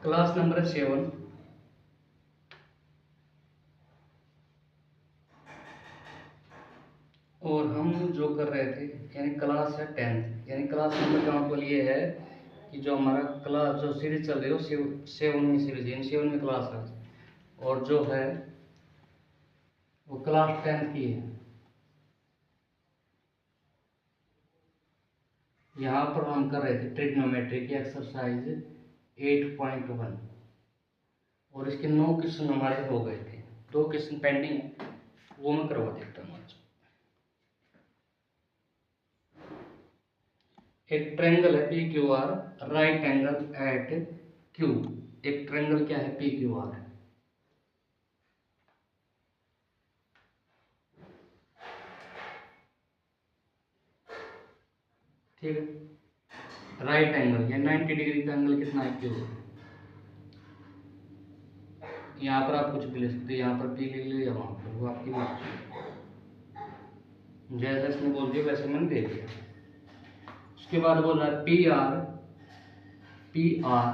Class number है 7। और हम जो कर रहे थे यानी क्लास है 10th, यानी क्लास नंबर का मतलब ये है कि जो हमारा क्लास जो सीरीज चल रही है वो 7वीं सीरीज यानी 7वीं क्लास है, और जो है वो क्लास 10th की है। यहाँ पर हम कर रहे थे ट्रिग्नोमेट्री की एक्सरसाइज 8.1 और इसके 9 क्वेश्चन हमारे हो गए थे, 2 क्वेश्चन पेंडिंग है, वो मैं करवा देता हूँ आज। एक ट्रायंगल है P Q R, right angle at Q. एक ट्रायंगल क्या है, पी क्यू आर है। ठीक है, राइट एंगल या 90 डिग्री का एंगल कितना है, क्यू। यहाँ पर आप कुछ भी ले सकते हैं, यहाँ पर पी ले लो या वहाँ पर, वो आपकी मर्जी। जैसे इसने बोल दिया वैसे मैंने दे दिया। उसके बाद बोल रहा है पी आर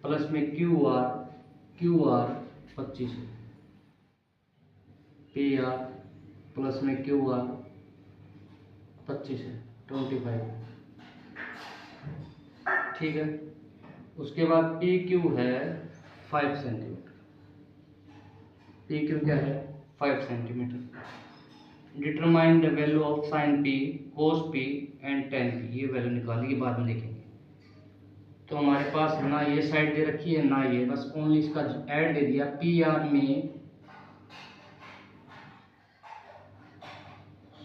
प्लस में क्यू आर 25 है। पी आर प्लस में क्यू आर 25 है, 25। ठीक है, उसके बाद पी क्यू है 5 सेंटीमीटर। पी क्यू क्या है, 5 centimetre. Determine the value of sine P, cos P and ten P. ये वैल्यू निकालेंगे, बाद में देखेंगे। तो हमारे पास है ना ये साइड दे रखी है ना ये, बस ओनली इसका ऐड दे दिया। पी आर में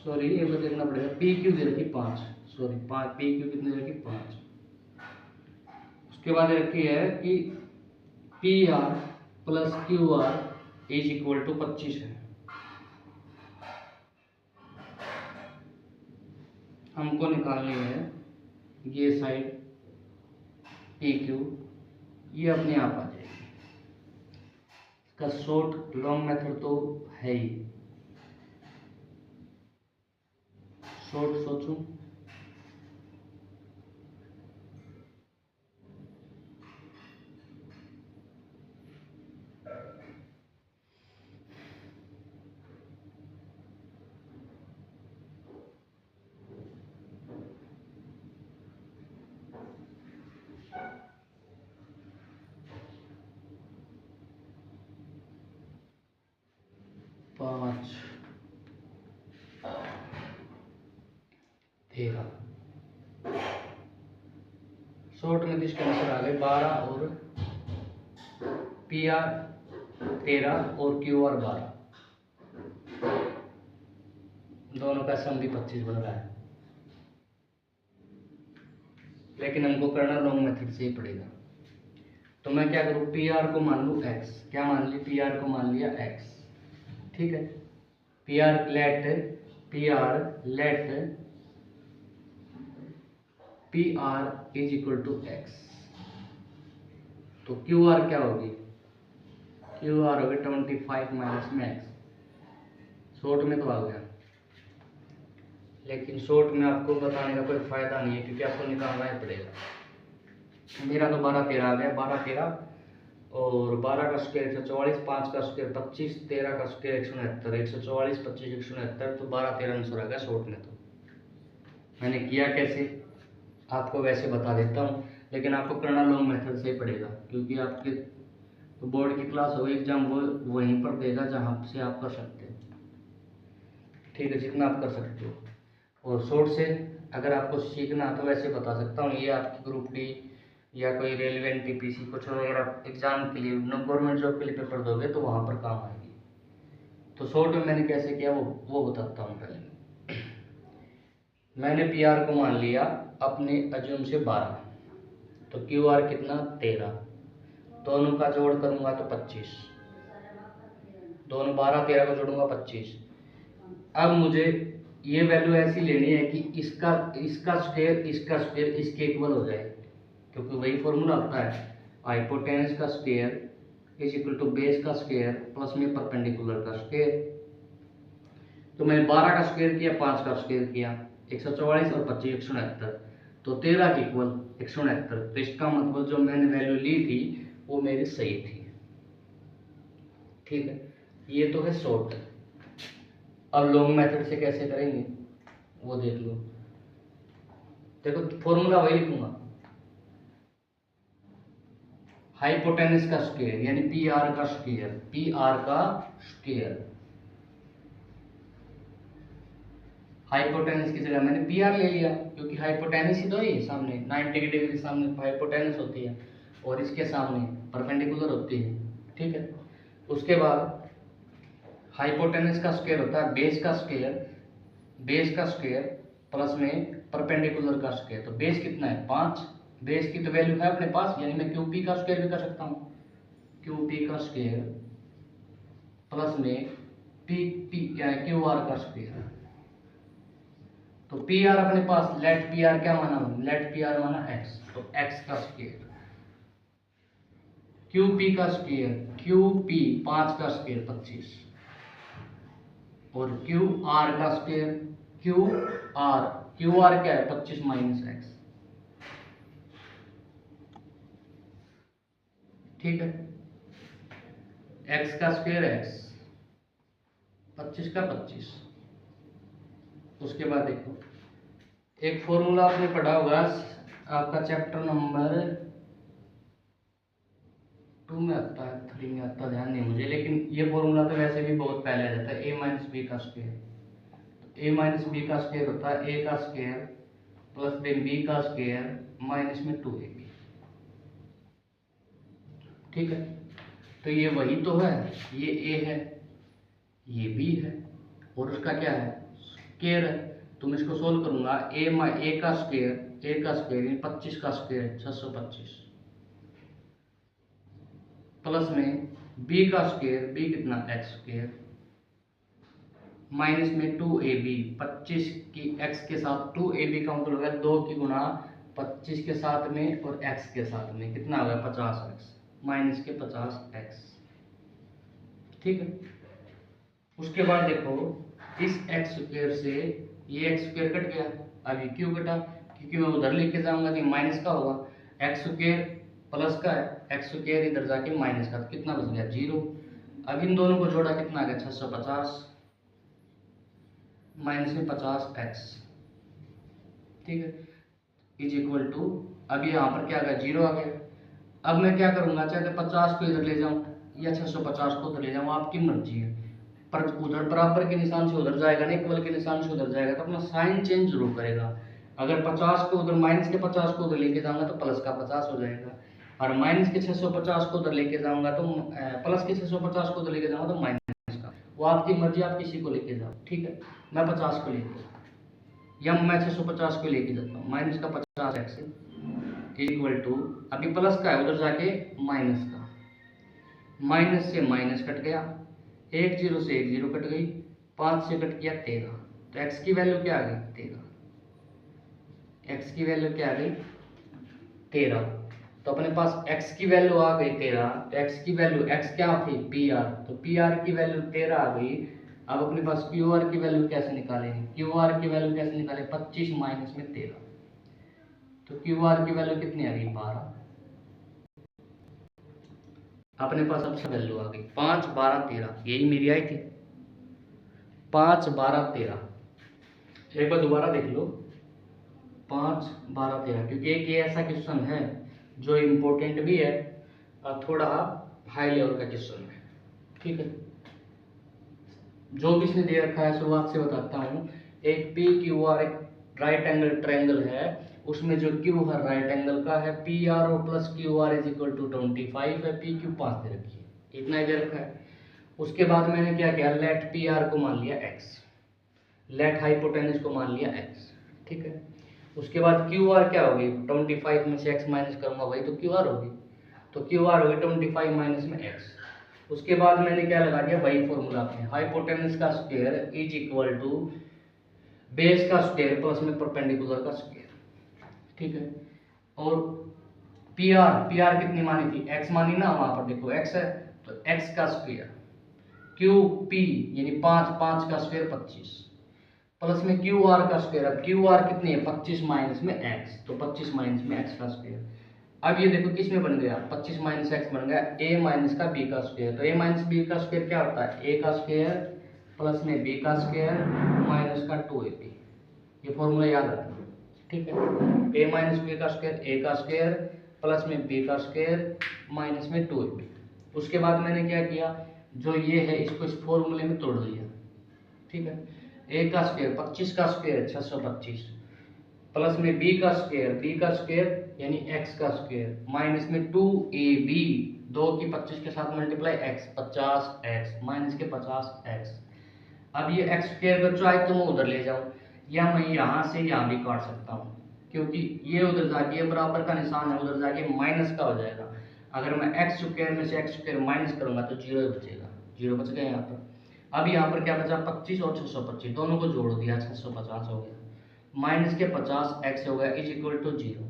सॉरी ये तो देखना पड़ेगा, पी क्यू दे रखी 5, सॉरी 5, पी क्यू कितने दे रखी 5। उसके बाद रखी है कि P R plus Q R is equal to 25 है। हमको निकालनी है ये साइड पी क्यू, ये अपने आप आ जाएगी। इसका शॉर्ट लॉन्ग मेथड तो है ही, शॉर्ट सोचूं, पाँच 13 शॉर्ट में इसके आंसर आ गए 12 और पी आर 13 और क्यू आर 12, दोनों का सम भी 25 बन रहा है। लेकिन हमको करना लॉन्ग मेथड से ही पड़ेगा। तो मैं क्या करूँ, पी आर को मान लूँ x, क्या मान ली, पी आर को मान लिया x। ठीक है, P R let P R is equal to x। तो क्यू आर क्या होगी, क्यू आर होगी 25 माइनस में x। शॉर्ट में तो आ गया, लेकिन शॉर्ट में आपको बताने का कोई फायदा नहीं है क्योंकि आपको निकालना ही पड़ेगा। मेरा तो 12 13 आ गया, 12 13 और 12 का स्क्वायर 144, 5 का स्क्वायर 25, 13 का स्क्वायर 169, 144 25 169, तो 12 13 आंसर आ गया शॉर्ट में। तो मैंने किया कैसे आपको वैसे बता देता हूँ, लेकिन आपको करना लॉन्ग मेथड से ही पड़ेगा क्योंकि आपके तो बोर्ड की क्लास हो, एग्जाम वो वहीं पर देगा जहाँ से आप कर सकते हो। ठीक है, जितना आप कर सकते हो। और शॉर्ट से अगर आपको सीखना तो वैसे बता सकता हूँ, ये आपकी ग्रुप डी या कोई रेलवे एनटीपीसी कुछ अगर आप एग्जाम के लिए गवर्नमेंट जॉब के लिए पेपर दोगे तो वहाँ पर काम आएगी। तो शॉर्ट में मैंने कैसे किया वो बताता हूँ। पहले मैंने पी आर को मान लिया अपने अज्यूम से 12, तो क्यू आर कितना 13, दोनों का जोड़ करूँगा तो 25, दोनों 12 13 को जोड़ूंगा 25। अब मुझे ये वैल्यू ऐसी लेनी है कि इसका स्क्वायर इसके इक्वल हो जाए, क्योंकि वही फॉर्मूला होता है, हाइपोटेनस का square is equal to base का स्क्वायर प्लस में परपेंडिकुलर का स्क्वायर। तो मैंने 12 का स्क्वायर किया, 5 का स्क्वायर किया, 144 और 25 169, तो 13 के इक्वल 169। तो इसका मतलब जो मैंने वैल्यू ली थी वो मेरी सही थी। ठीक है, ये तो है शॉर्ट। अब लॉन्ग मेथड से कैसे करेंगे वो देख लो। देखो फॉर्मूला वही लिखूंगा, हाइपोटेनस का स्क्वायर यानी पी आर का स्क्वायर, पी आर का स्क्वायर। हाइपोटेनस की जगह मैंने पी आर ले लिया क्योंकि हाइपोटेनस ही तो है सामने, 90 डिग्री के सामने हाइपोटेनस होती है और इसके सामने परपेंडिकुलर होती है। ठीक है, उसके बाद हाइपोटेनस का स्क्वायर होता है बेस का स्क्वायर, बेस का स्क्वायर प्लस में परपेंडिकुलर का स्क्वायर। तो बेस कितना है 5, बेस की तो वैल्यू है अपने पास, यानी मैं क्यू पी का स्क्वायर भी कर सकता हूँ, क्यू पी का स्क्वायर प्लस में पी पी क्यू आर का स्क्वायर। तो पी आर अपने पास, लेट पी आर क्या माना, लेट पी आर माना एक्स, तो एक्स का स्क्वायर, क्यू पी का स्क्वायर, क्यू पी 5 का स्क्वायर 25, और क्यू आर का स्क्वायर, क्यू आर क्या है 25 माइनस एक्स। ठीक है, एक्स का स्क्वायर एक्स, 25 का 25। उसके बाद देखो एक फॉर्मूला आपने पढ़ा होगा आपका चैप्टर नंबर 2 में आता है, 3 में आता, ध्यान नहीं मुझे, लेकिन ये फॉर्मूला तो वैसे भी बहुत पहले आ जाता है, ए माइनस बी का स्क्वायर। ए माइनस बी का स्क्वायर होता है ए का स्क्वायर प्लस बी का स्क्वायर माइनस में 2ab। ठीक है, तो ये वही तो है, ये ए है, ये बी है, और उसका क्या है स्क्वायर है। तो मैं इसको सोल्व करूंगा, ए का स्क्वायर 25 का स्क्वायर 625 प्लस में बी का स्क्वायर, बी कितना एक्स स्क्वायर माइनस में 2ab, 25 की एक्स के साथ 2ab का मतलब होगा 2 की गुणा 25 के साथ में और x के साथ में कितना होगा 50x माइनस के 50x। ठीक है, उसके बाद देखो इस एक्स स्क्वायर से ये एक्स स्क्वायर कट गया, अब ये क्यों कटा, क्योंकि मैं उधर लेके जाऊंगा तो माइनस का होगा, एक्स स्क्वायर प्लस का है, एक्स स्क्वायर इधर जाके माइनस का, तो कितना बच गया 0। अब इन दोनों को जोड़ा कितना आ गया 650 माइनस में 50x। ठीक है, इज इक्वल टू, अब यहाँ पर क्या आ गया 0 आ गया। अब मैं क्या करूंगा, चाहे तो 50 को इधर ले जाऊं या 650 को उधर ले जाऊं, आपकी मर्जी है, पर उधर बराबर के निशान से उधर जाएगा ना, इक्वल के निशान से उधर जाएगा तो अपना साइन चेंज जरूर करेगा। अगर 50 को उधर माइनस के 50 को उधर लेके जाऊंगा तो प्लस का 50 हो जाएगा, और माइनस के 650 को उधर लेके जाऊंगा तो प्लस के 650 को उधर लेके जाऊंगा तो माइनस का, वो आपकी मर्जी, आप किसी को लेके जाओ। ठीक है, मैं 50 को लेके या मैं 650 को लेके जाता हूँ, माइनस का 50x इक्वल टू, अभी प्लस का है उधर जाके माइनस का, माइनस से माइनस कट गया, 1 0 से 1 0 कट गई, 5 से कट गया 13, तो x की वैल्यू क्या आ गई 13, x की वैल्यू क्या आ गई 13। तो अपने पास x की वैल्यू आ गई 13, तो x की वैल्यू, x क्या थी पी आर, तो पी आर की वैल्यू 13 आ गई। अब अपने पास क्यू आर की वैल्यू कैसे निकालेंगे, क्यू आर की वैल्यू कैसे निकाले 25 माइनस में 13, तो क्यू आर की वैल्यू कितनी आ गई 12। अपने पास अब वैल्यू आ गई 5 12 13, यही मेरी आई थी 5 12 13। एक बार दोबारा देख लो 5 12 13, क्योंकि एक ये ऐसा क्वेश्चन है जो इम्पोर्टेंट भी है और थोड़ा हाई लेवल का क्वेश्चन है। ठीक है, जो भी इसने दे रखा है शुरुआत से बताता हूँ, एक पी क्यू आर एक राइट एंगल ट्रायंगल है, उसमें जो क्यू है राइट एंगल का है, P R O plus Q R is equal to 25 है, पी क्यू 5 दे रखी है, इतना ही दे रखा है। उसके बाद मैंने क्या किया, लेट पी आर को मान लिया एक्स, लेट हाइपोटेनस को मान लिया एक्स। ठीक है, उसके बाद क्यू आर क्या होगी, 25 में से एक्स माइनस करूंगा वही तो क्यू आर होगी, तो क्यू आर होगी 25 माइनस में एक्स। उसके बाद मैंने क्या लगा दिया, वही फॉर्मूला अपने, हाइपोटेनस का square is equal to base का स्क्वायर प्लस में परपेंडिकुलर का स्क्वायर। ठीक है, और पी आर कितनी मानी थी, एक्स मानी ना, वहां पर देखो एक्स है तो एक्स का स्क्वायर, क्यू पी यानी 5 5 का स्क्वायर 25 प्लस में क्यू आर का स्क्वायर। अब क्यू आर कितनी है 25 माइनस में एक्स, तो 25 माइनस में एक्स का स्क्वायर। अब ये देखो किस में बन गया 25 माइनस एक्स बन गया ए माइनस का बी का स्क्वायर। तो ए माइनस बी का स्क्वायर क्या होता है ए का स्क्वायर प्लस में बी का स्क्वायर माइनस का 2ab। ये फॉर्मूला याद रखना, ठीक है। ए माइनस बी का स्क्वायर ए का स्क्वायर प्लस में बी का स्क्वायर माइनस में 2ab। उसके बाद मैंने क्या किया जो ये है इसको इस फॉर्मूले में तोड़ दिया, ठीक है। ए का स्क्वायर 25 का स्क्वायर 625 प्लस में बी का स्क्वायर यानी एक्स का स्क्वायर माइनस में 2ab 2 की 25 के साथ मल्टीप्लाई एक्स 50x माइनस के 50x। अब ये एक्स स्क्वायर को चाहे तो मैं उधर ले जाऊं या मैं यहाँ से यहाँ भी काट सकता हूँ, क्योंकि ये उधर जाके बराबर का निशान है उधर जाके माइनस का हो जाएगा। अगर मैं एक्स स्क्वायर में से एक्स स्क्वायर माइनस करूंगा तो जीरो बचेगा, जीरो बच गया यहाँ पर। अब यहाँ पर क्या बचा 25 और 625 दोनों को जोड़ दिया 650 हो गया माइनस के 50 एक्स हो गया इज इक्वल टू 0।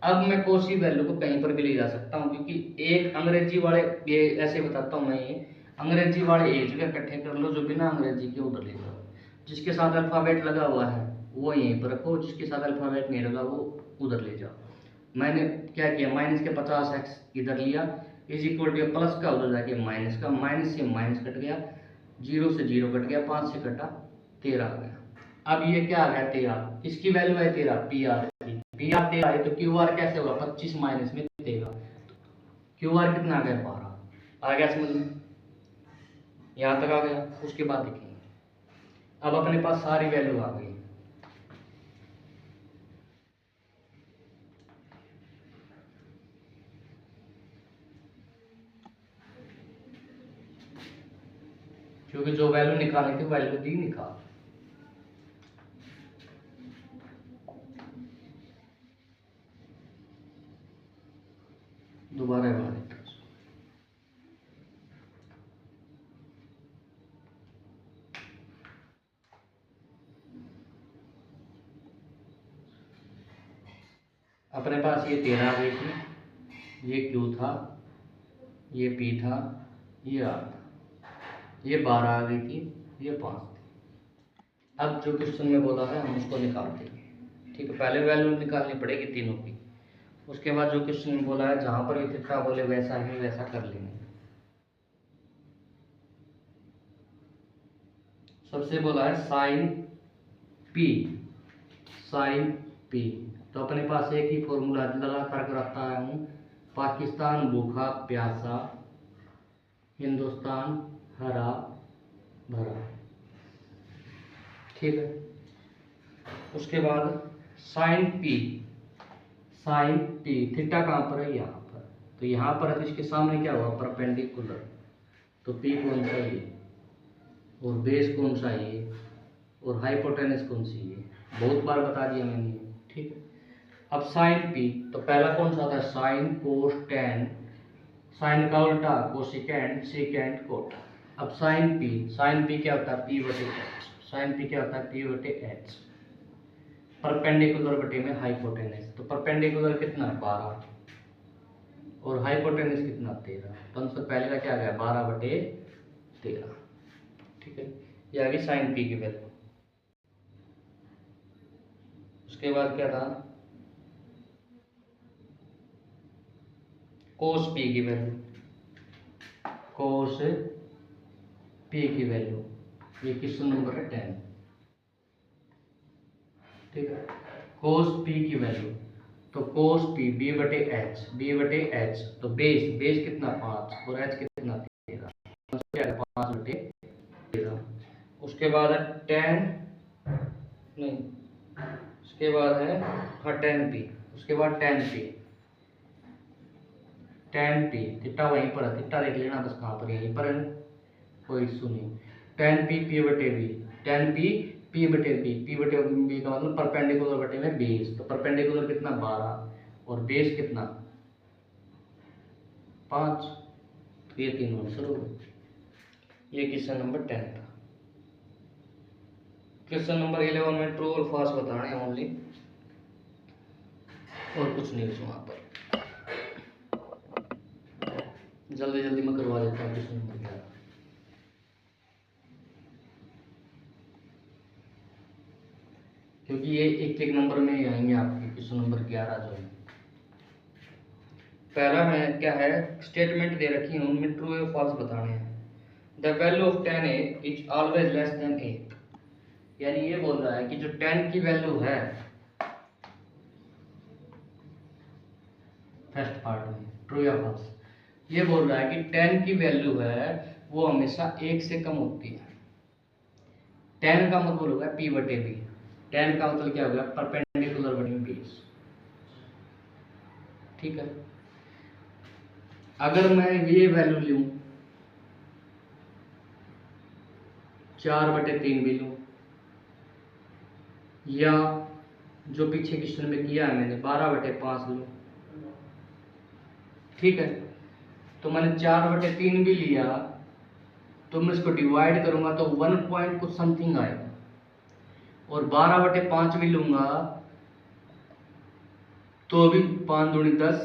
अब मैं कोसी वैल्यू को कहीं पर भी ले जा सकता हूँ, क्योंकि एक अंग्रेजी वाले ये ऐसे बताता हूँ मैं, ये अंग्रेजी वाले एक जगह इकट्ठे कर लो जो बिना अंग्रेजी के उधर ले जाओ। जिसके साथ अल्फ़ाबेट लगा हुआ है वो यहीं पर रखो, जिसके साथ अल्फ़ाबेट नहीं लगा वो उधर ले जाओ। मैंने क्या किया माइनस के 50x इधर लिया इज इक्वल टू प्लस का उधर जाके माइनस का, माइनस से माइनस कट गया, 0 से 0 कट गया, 5 से कटा 13 आ गया। अब ये क्या आ गया 13, इसकी वैल्यू है 13 पी आर की, पी आर 13 है तो क्यू आर कैसे होगा 25 माइनस में 13, क्यू आर कितना आ गया 12। आ गया समझ में, यहाँ तक आ गया। उसके बाद देखेंगे अब अपने पास सारी वैल्यू आ गई। क्योंकि जो वैल्यू निकालनी थी वैल्यू दी निकाल। दोबारा बना देता हूं। अपने पास ये 13 आ गई थी, ये क्यू था, ये पी था, ये आर था, ये 12 आ गई थी, ये 5 थी। अब जो क्वेश्चन में बोला है हम उसको निकालते हैं, ठीक है। पहले वैल्यू निकालनी पड़ेगी तीनों की, उसके बाद जो क्वेश्चन में बोला है जहां पर भी थीटा बोले वैसा ही वैसा कर लेंगे। सबसे बोला है साइन पी, साइन पी। तो अपने पास एक ही फॉर्मूला लगातार कर रखता है हूँ, पाकिस्तान भूखा प्यासा, हिंदुस्तान हरा भरा, ठीक है। उसके बाद sine P, sine P theta कहाँ पर है यहाँ पर, तो यहाँ पर है तो इसके सामने क्या हुआ परपेंडिकुलर, तो पी कौन सा ये और बेस कौन सा ये और हाइपोटेनस कौन सी ये, बहुत बार बता दिया मैंने, ठीक है। अब साइन पी तो पहला कौन सा था साइन कोस टेन, साइन का उल्टा कोसिकेंट सीकेंट कोट। अब साइन पी क्या होता है पी बटे एच, साइन पी क्या होता है पी बटे एच, परपेंडिकुलर बटे में हाइपोटेनस, तो परपेंडिकुलर कितना 12 और हाइपोटेनस कितना 13, तो आंसर पहले का क्या आ गया 12 बटे 13, ठीक है। ये आ गई साइन पी की वैल्यू। उसके बाद क्या था कोस पी की वैल्यू, कोस पी की वैल्यू, ये क्वेश्चन नंबर है 10, ठीक है। कोस पी की वैल्यू तो कोस पी बी बटे एच, बी बटे एच तो बेस, बेस कितना 5 और एच कितना 13, 5 बटे 13। उसके बाद है टेन नहीं, उसके बाद है हाँ टेन पी, उसके बाद ten P, ten P theta वहीं पर है, थीटा देख लेना बस कहाँ पर यहीं पर है, कोई इशू नहीं। टेन पी पी बटे बी, टेन पी पी बटे बी, पी बटे बी का मतलब परपेंडिकुलर बटे में बेस, तो परपेंडिकुलर कितना 12 और बेस कितना 5, तो ये तीनों आंसर हो गए। ये क्वेश्चन नंबर 10 था। क्वेश्चन नंबर 11 में ट्रू और फॉल्स बताने हैं ओनली, और कुछ नहीं है वहाँ पर। जल्दी जल्दी मैं करवा देता हूँ क्वेश्चन नंबर 11। क्योंकि ये एक एक नंबर में ही आएंगे आपके, क्वेश्चन नंबर 11 जो है। पहला है क्या है, स्टेटमेंट दे रखी है, उनमें ट्रू या फॉल्स बताने हैं। The value of 10a is always less than 8, यानी ये बोल रहा है कि जो 10 की वैल्यू है, फर्स्ट पार्ट में ट्रू या फॉल्स, ये बोल रहा है कि 10 की वैल्यू है वो हमेशा 1 से कम होती है। 10 का मतलब होगा p बटे b, 10 का मतलब क्या होगा, परपेंडिकुलर बटे बेस। ठीक है, अगर मैं ये वैल्यू लूं 4/3 भी लूं, या जो पीछे क्वेश्चन में किया है मैंने 12/5 लूं, ठीक है, तो मैंने 4/3 भी लिया तो मैं इसको डिवाइड करूंगा तो 1 पॉइंट कुछ समथिंग आएगा, और 12/5 भी लूंगा तो भी 5 दूनी 10,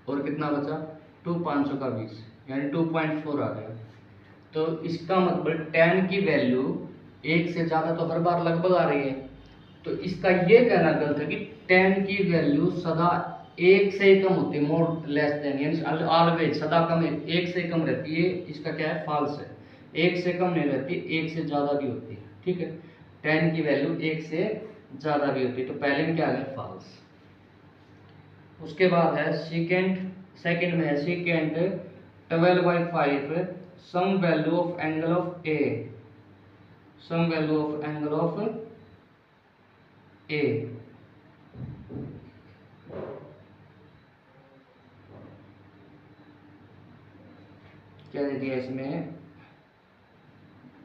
और कितना बचा 2 500 का 20, यानी 2.4 आ गया। तो इसका मतलब 10 की वैल्यू 1 से ज़्यादा तो हर बार लगभग आ रही है, तो इसका ये कहना गलत है कि 10 की वैल्यू सदा 1 से कम होती है, मोर लेस देन, यानी ऑलवेज सदा कम, 1 से कम रहती है। इसका क्या है, फॉल्स है, 1 से कम नहीं रहती, 1 से ज़्यादा भी होती है। ठीक है, 10 की वैल्यू 1 से ज़्यादा भी होती है, तो पहले में क्या है, फॉल्स। उसके बाद है सेकंड में है second 12/5 some value of angle of A, some value of angle of A. क्या दे दिया इसमें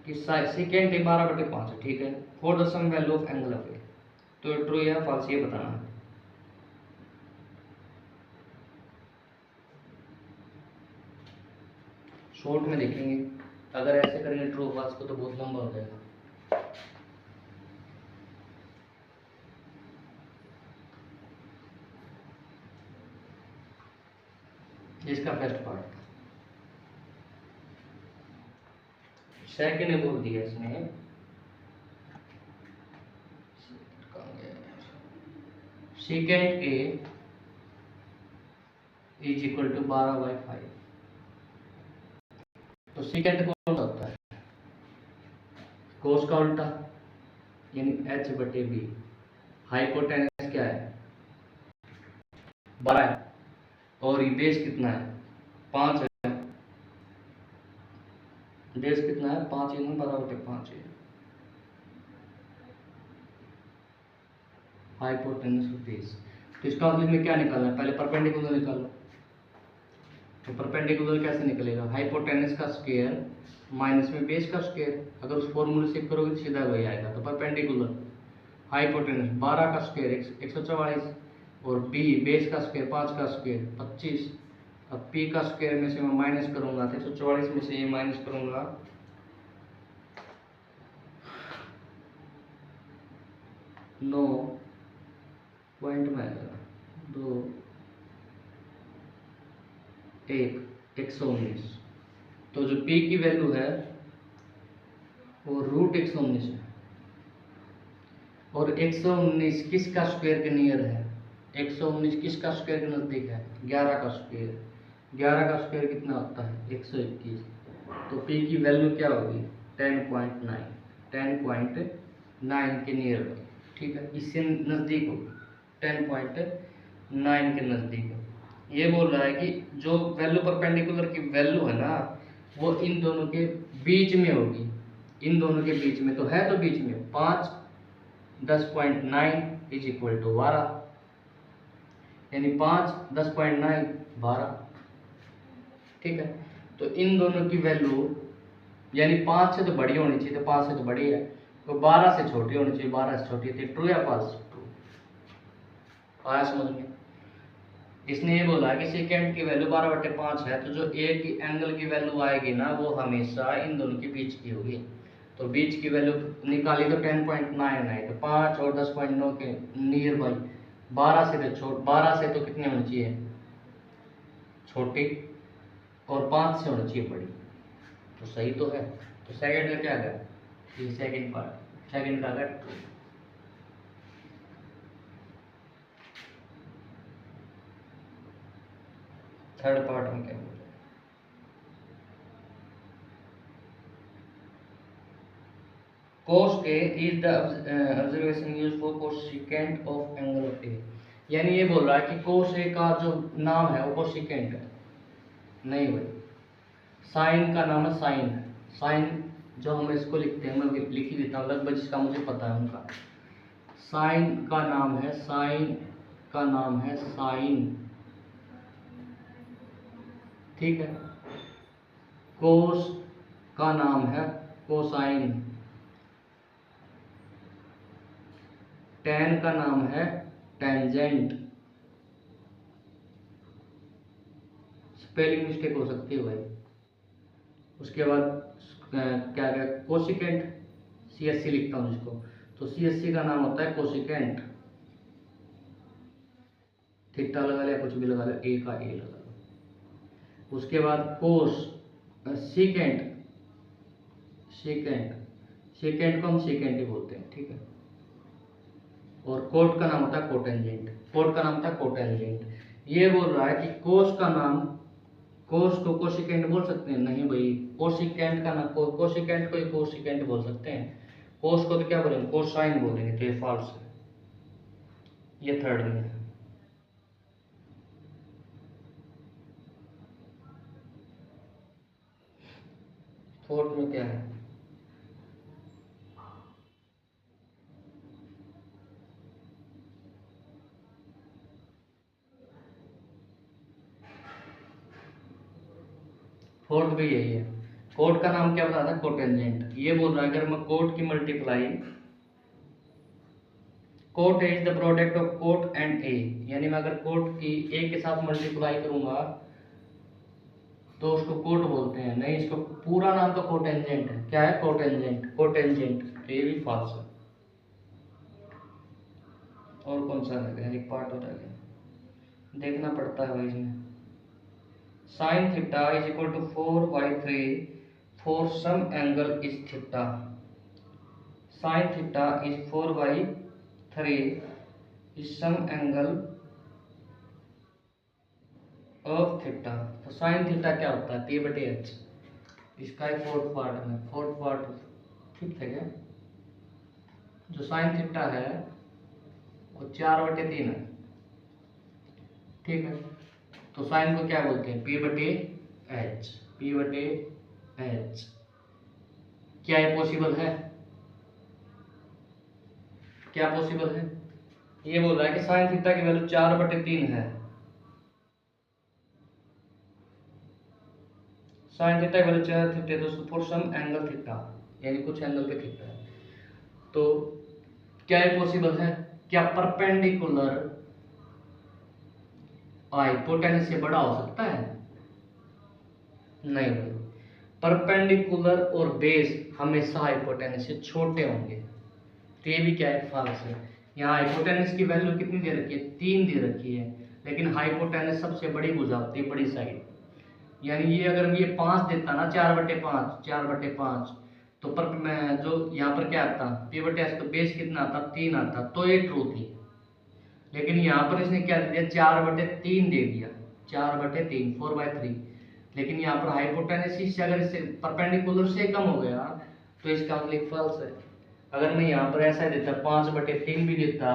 कि सेकेंड 12/5 है, ठीक है, for the some value of angle of A, तो ट्रू या फॉल्स ये बताना है। शॉर्ट में देखेंगे, अगर ऐसे करेंगे ट्रू फॉल्स को तो बहुत लंबा हो जाएगा। इसका फर्स्ट पार्ट, सेकंड ने बोल दिया इसने second A is equal to 12/5, तो सेकेंड कौन सा होता है, कोस का उल्टा, यानी h/b। हाइपोटेनस क्या है, 12 है, और ये बेस कितना है, 5 है, बेस कितना है 5, 12/5 है, हाइपोटेनस बेस। तो इसका मतलब में क्या निकालना है, पहले परपेंडिकुलर निकालो। तो परपेंडिकुलर कैसे निकलेगा, हाइपोटेनस का स्क्वायर माइनस में बेस का स्क्वायर, अगर उस फॉर्मूले से करोगे तो सीधा वही आएगा। तो परपेंडिकुलर हाइपोटेनस 12 का स्क्वायर 144, और बी बेस का स्क्वायर 5 का स्क्वायर 25। अब पी का स्क्वायर में से मैं माइनस करूंगा तो 144 में से ये माइनस करूंगा 9 पॉइंट में आएगा 2 1 119। तो जो p की वैल्यू है वो √119 है, और 119 किसका स्क्वायर के नियर है, 119 किसका स्क्वायर के नजदीक है, 11 का स्क्वायर। 11 का स्क्वायर कितना होता है 121, तो p की वैल्यू क्या होगी 10.9, 10.9 के नियर होगी। ठीक है, इससे नज़दीक होगी, 10.9 के नज़दीक है। ये बोल रहा है कि जो वैल्यू परपेंडिकुलर की वैल्यू है ना वो इन दोनों के बीच में होगी, इन दोनों के बीच में, तो है तो बीच में 5 10.9 इज इक्वल टू 12, यानी 5 10.9 12। ठीक है, तो इन दोनों की वैल्यू यानी 5 से तो बड़ी होनी चाहिए, तो 5 से तो बड़ी है, तो 12 से छोटी होनी चाहिए, 12 से छोटी थी। ट्रू या फॉल्स, ट्रू। आया समझ में। इसने ये बोला कि सेकेंड की वैल्यू 12/5 है, तो जो ए की एंगल की वैल्यू आएगी ना वो हमेशा इन दोनों के बीच की होगी। तो बीच की वैल्यू निकाली तो 10.9 है, तो 5 और 10.9 के नियर बाई, 12 से तो कितनी होनी चाहिए छोटी, और 5 से होनी चाहिए बड़ी, तो सही तो है। तो सेकंड का क्या है, ये सेकंड पार्ट, सेकंड का है ट्रू। थर्ड पार्ट में क्या बोल रहे हैं? cos A is the observation used for cosecant of angle of A। यानी ये बोल रहा है कि cos A का जो नाम है वो cosecant है, नहीं भाई, साइन का नाम है साइन। साइन जो हम इसको लिखते हैं, मैं लिख ही देता हूँ, लगभग जिसका मुझे पता है उनका। साइन का नाम है, साइन का नाम है साइन, ठीक है। कोस का नाम है कोसाइन, टैन का नाम है टेंजेंट। स्पेलिंग मिस्टेक हो सकती है भाई। उसके बाद क्या क्या कोसिकेंट, सीएससी लिखता हूँ जिसको, तो सीएससी का नाम होता है कोसिकेंट। थीटा लगा लिया, कुछ भी लगा लिया, ए का ए लगा लो। उसके बाद कोस, सीकेंट, सीकेंट, सीकेंट को हम सीकेंट ही बोलते हैं, ठीक है। और कोट का नाम होता है कोटेंजेंट, कोट का नाम होता है कोटेंजेंट। ये बोल रहा है कि कोस का नाम, कोस को कोसिकेंट बोल सकते हैं? नहीं भाई, कोसिकेंट का नाम, कोसिकेंट को ही कोसिकेंट बोल सकते हैं। कोस को तो क्या बोलेंगे, कोसाइन बोलेंगे, तो ये फॉल्स है, ये थर्ड में है। फोर्थ में क्या है? फोर्थ भी यही है। कोट का नाम क्या बताया था? कोटेंजेंट। ये बोल रहा है अगर मैं कोट की multiply, cot is the product of cot and A, यानी मैं अगर कोट की ए के साथ मल्टीप्लाई करूंगा तो उसको कोट बोलते हैं। नहीं, इसको पूरा नाम तो कोटेंजेंट है। क्या है? Cotangent, cotangent. तो ये भी फॉल्स है। और कौन सा रह गया? एक पार्ट हो रह गया, देखना पड़ता है भाई इसमें। Sine theta is equal to 4/3 for some angle is theta. Sine theta is 4/3 is some angle of theta. तो साइन थीटा क्या होता है? p/h। इसका ही फोर्थ पार्ट में, फोर्थ पार्ट ठीक है क्या? जो साइन थीटा है वो 4/3 है, ठीक है। तो साइन को क्या बोलते हैं? p/h, p/h। क्या ये पॉसिबल है? क्या पॉसिबल है? ये बोल रहा है कि साइन थीटा की वैल्यू 4/3 है। साइन थीटा की वैल्यू 4 थीटा, दोस्तों फॉर सम एंगल थीटा, यानी कुछ एंगल पे थीटा है। तो क्या ये पॉसिबल है? क्या परपेंडिकुलर हाइपोटेनस से बड़ा हो सकता है? नहीं भाई, परपेंडिकुलर और बेस हमेशा हाइपोटेनस से छोटे होंगे। तो ये भी क्या है? फॉल्स है। यहाँ हाइपोटेनस की वैल्यू कितनी दे रखी है? 3 दे रखी है, लेकिन हाइपोटेनस सबसे बड़ी बुझाती है, बड़ी साइड। यानी ये अगर ये 5 देता ना, 4/5, 4/5, तो पर मैं जो यहाँ पर क्या आता, p/s तो बेस कितना आता? 3 आता, तो ये ट्रू थी। लेकिन यहाँ पर इसने क्या दे दिया? 4/3 दे दिया, 4/3, 4/3। लेकिन यहाँ पर हाइपोटेनस अगर इससे परपेंडिकुलर से कम हो गया तो इसका मतलब फॉल्स है। अगर मैं यहाँ पर ऐसा देता 5/3 भी देता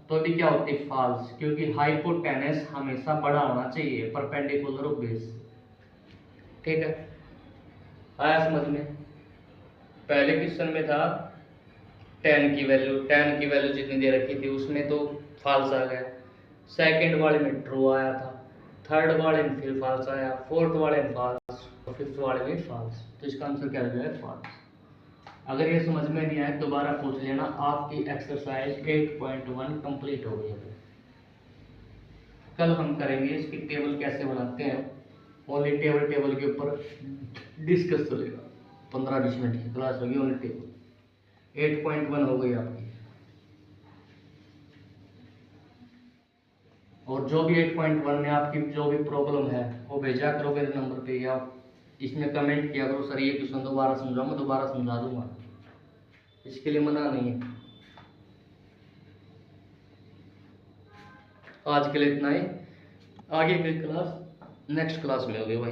तो भी क्या होती? फॉल्स, क्योंकि हाइपोटेनस हमेशा बड़ा होना चाहिए परपेंडिकुलर बेस, ठीक है। आया समझ में? पहले क्वेश्चन में था टेन की वैल्यू जितनी दे रखी थी उसमें तो फॉल्स आ गया, सेकंड वाले में ट्रू आया था, थर्ड वाले में फिर फॉल्स आया, फोर्थ वाले में फॉल्स, और फिफ्थ वाले में फॉल्स। तो इसका आंसर क्या हो जाएगा? फॉल्स। अगर ये समझ में नहीं आए दोबारा पूछ लेना। आपकी एक्सरसाइज 8.1 कंप्लीट हो गई है। कल हम करेंगे इसकी टेबल कैसे बनाते हैं, ओनली टेबल के ऊपर डिस्कस चलेगा। 15-20 मिनट की क्लास होगी, ओनली टेबल। 8.1 हो गई आपकी। और जो भी 8.1 में आपकी जो भी प्रॉब्लम है वो भेजा करो मेरे नंबर पे, या इसमें कमेंट किया करो, सर ये क्वेश्चन दोबारा समझाओ, मैं दोबारा समझा दूंगा, इसके लिए मना नहीं है। आज के लिए इतना ही, आगे की क्लास नेक्स्ट क्लास में होगी भाई।